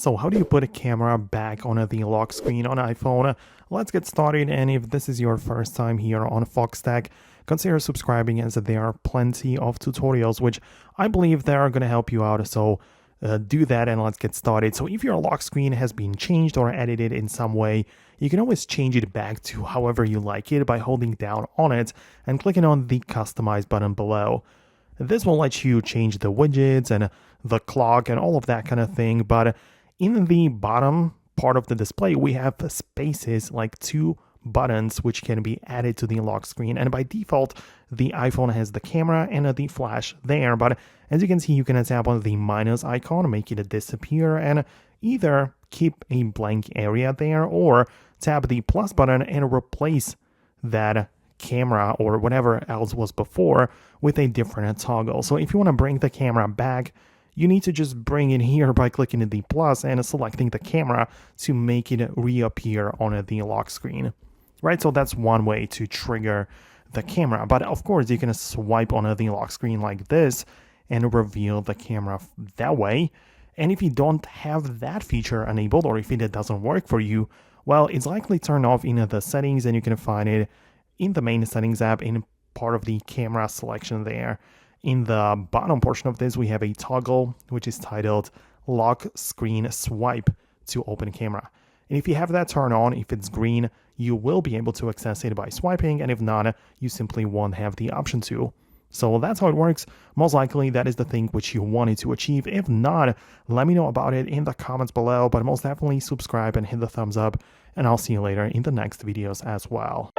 So how do you put a camera back on the lock screen on iPhone? Let's get started, and if this is your first time here on Foxtecc, consider subscribing as there are plenty of tutorials which I believe they are going to help you out. So do that and let's get started. So if your lock screen has been changed or edited in some way, you can always change it back to however you like it by holding down on it and clicking on the customize button below. This will let you change the widgets and the clock and all of that kind of thing, but in the bottom part of the display we have spaces like two buttons which can be added to the lock screen, and by default the iPhone has the camera and the flash there, but as you can see you can tap on the minus icon, make it disappear, and either keep a blank area there or tap the plus button and replace that camera or whatever else was before with a different toggle. So if you want to bring the camera back, you need to just bring it here by clicking the plus and selecting the camera to make it reappear on the lock screen. Right, so that's one way to trigger the camera, but of course you can swipe on the lock screen like this and reveal the camera that way. And if you don't have that feature enabled, or if it doesn't work for you, well, it's likely turned off in the settings, and you can find it in the main settings app in part of the camera selection there. In the bottom portion of this, we have a toggle which is titled Lock Screen Swipe to open camera. And if you have that turned on, if it's green, you will be able to access it by swiping, and if not, you simply won't have the option to. So that's how it works. Most likely that is the thing which you wanted to achieve. If not, let me know about it in the comments below, but most definitely subscribe and hit the thumbs up, and I'll see you later in the next videos as well.